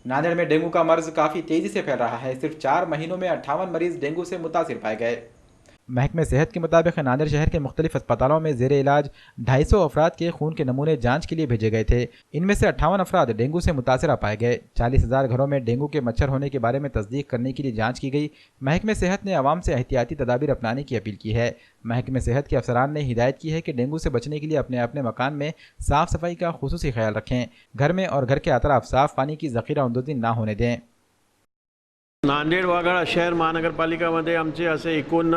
नांदेड़ में डेंगू का मर्ज काफी तेजी से फैल रहा है। सिर्फ 4 महीनों में 58 मरीज डेंगू से मुतासिर पाए गए। महकमे सेहत के मुताबिक नांदेड़ शहर के मुख्तलिफ अस्पतालों में जेर इलाज 250 अफराद के खून के नमूने जांच के लिए भेजे गए थे। इनमें से 58 अफराद डेंगू से मुतासरा पाए गए। 40,000 घरों में डेंगू के मच्छर होने के बारे में तस्दीक करने के लिए जांच की गई। महकमे सेहत ने आवाम से एहतियाती तदाबीर अपनाने की अपील की है। महकमे सेहत के अफसरान ने हिदायत की है कि डेंगू से बचने के लिए अपने अपने मकान में साफ सफाई का खुसूसी ख्याल रखें। घर में और घर के अतराफ साफ पानी की जखीरा अंदोजी ना होने दें। नांदेड वाघाळा शहर महानगरपालिकामध्ये आमचे असे एकूण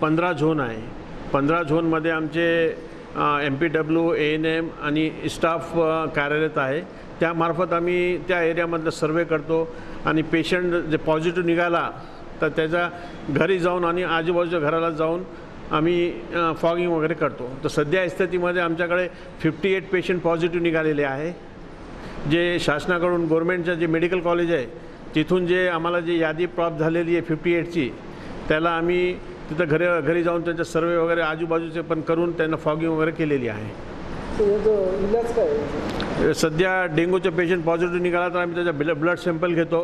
15 झोन आहे। 15 झोनमध्ये आमचे MPW ANM आणि स्टाफ कार्यरत आहे। त्यामार्फत आम्ही त्या एरियामधलं सर्वे करतो आणि पेशंट जे पॉझिटिव्ह निघाला तर त्याच्या घरी जाऊन आणि आजूबाजूच्या घराला जाऊन आम्ही फॉगिंग वगैरे करतो। तर सध्या स्थितीमध्ये आमच्याकडे 58 पेशंट पॉझिटिव्ह निघालेले आहे। जे शासनाकडून गव्हर्नमेंटचं जे मेडिकल कॉलेज आहे तिथून जे आम्हाला जे यादी प्राप्त झालेली आहे 58ची, त्याला आम्ही तिथं घरी जाऊन त्यांचा सर्वे वगैरे आजूबाजूचे पण करून त्यांना फॉगिंग वगैरे केलेली आहे। इलाज काय सध्या डेंग्यूचे पेशंट पॉझिटिव्ह निघाला तर आम्ही त्याचा ब्लड सॅम्पल घेतो।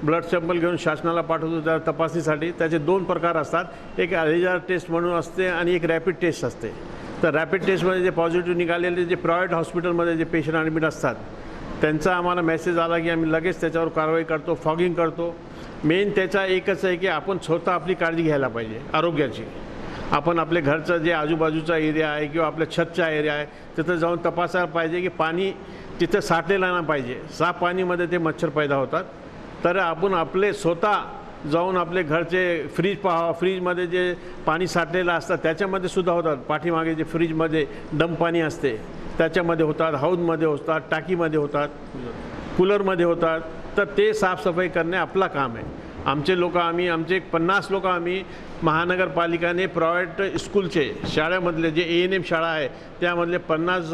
ब्लड सॅम्पल घेऊन शासनाला पाठवतो त्या तपासणीसाठी। त्याचे 2 प्रकार असतात, एक अलिजार टेस्ट म्हणून असते आणि एक रॅपिड टेस्ट असते। तर रॅपिड टेस्टमध्ये जे पॉझिटिव्ह निघालेले जे प्रायव्हेट हॉस्पिटलमध्ये जे पेशंट ॲडमिट असतात त्यांचा आम्हाला मेसेज आला की आम्ही लगेच त्याच्यावर कारवाई करतो, फॉगिंग करतो। मेन त्याचा एकच आहे की आपण स्वतः आपली काळजी घ्यायला पाहिजे आरोग्याची। आपण आपले घरचं जे आजूबाजूचा एरिया आहे किंवा आपल्या छतचा एरिया आहे तिथं जाऊन तपासायला पाहिजे की पाणी तिथं साठलेलं नाही पाहिजे। साफ पाणीमध्ये ते मच्छर पैदा होतात। तर आपण आपले स्वतः जाऊन आपले घरचे फ्रीज पाहावं। फ्रीजमध्ये जे पाणी साठलेलं असतं त्याच्यामध्ये सुद्धा होतात। पाठीमागे जे फ्रीजमध्ये डंप पाणी असते त्याच्यामध्ये होतात, हौदमध्ये होतात, टाकीमध्ये होतात, कूलरमध्ये होतात। तर ते साफसफाई करणे आपलं काम आहे। आमचे 50 लोक आम्ही महानगरपालिकाने प्रायव्हेट स्कूलचे शाळेमधले जे ANM शाळा आहे त्यामधले 50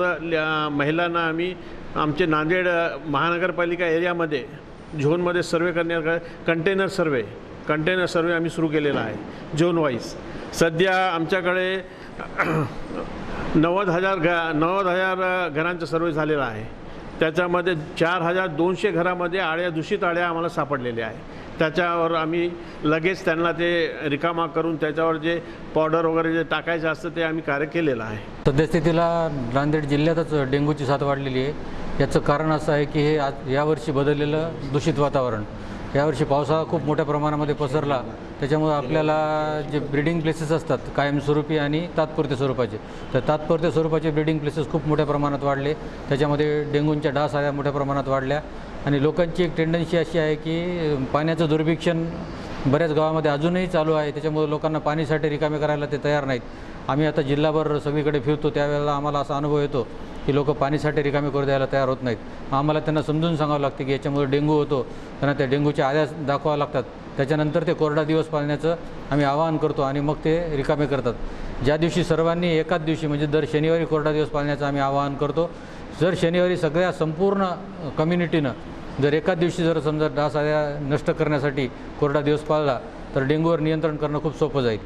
महिलांना आम्ही आमचे नांदेड महानगरपालिका एरियामध्ये झोनमध्ये सर्वे करण्याचा कंटेनर सर्वे आम्ही सुरू केलेला आहे झोन वाईज। सध्या आमच्याकडे 90,000 घरांचा सर्वे झालेला आहे। त्याच्यामध्ये 4,200 घरामध्ये दूषित अळ्या आम्हाला सापडलेल्या आहे। त्याच्यावर आम्ही लगेच त्यांना ते रिकामा करून त्याच्यावर जे पावडर वगैरे जे टाकायचं असतं ते आम्ही कार्य केलेलं आहे। सद्यस्थितीला नांदेड जिल्ह्यातच डेंग्यूची साथ वाढलेली आहे। याचं कारण असं आहे की हे यावर्षी बदललेलं दूषित वातावरण। यावर्षी पावसाळा खूप मोठ्या प्रमाणामध्ये पसरला, त्याच्यामुळे आपल्याला जे ब्रीडिंग प्लेसेस असतात कायमस्वरूपी आणि तात्पुरत्या स्वरूपाचे, तर तात्पुरत्या स्वरूपाचे ब्रीडिंग प्लेसेस खूप मोठ्या प्रमाणात वाढले। त्याच्यामध्ये डेंग्यूच्या डास आल्या मोठ्या प्रमाणात वाढल्या आणि लोकांची एक टेंडन्सी अशी आहे की पाण्याचं दुर्भिक्षण बऱ्याच गावामध्ये अजूनही चालू आहे। त्याच्यामुळे लोकांना पाणीसाठी रिकामे करायला ते तयार नाहीत। आम्ही आता जिल्हाभर सगळीकडे फिरतो त्यावेळेला आम्हाला असा अनुभव येतो की लोक पाणीसाठी रिकामे करू द्यायला तयार होत नाहीत। आम्हाला त्यांना समजून सांगावं लागतं की याच्यामुळे डेंग्यू होतो, त्यांना त्या डेंग्यूच्या आल्या दाखवावं लागतात। त्याच्यानंतर ते कोरडा दिवस पाळण्याचं आम्ही आवाहन करतो आणि मग ते रिकामे करतात। ज्या दिवशी सर्वांनी एकाच दिवशी म्हणजे दर शनिवारी कोरडा दिवस पाळण्याचं आम्ही आवाहन करतो। जर शनिवारी सगळ्या संपूर्ण कम्युनिटीनं जर एकाच दिवशी जर समजा डास आल्या नष्ट करण्यासाठी कोरडा दिवस पाळला तर डेंग्यूवर नियंत्रण करणं खूप सोपं जाईल।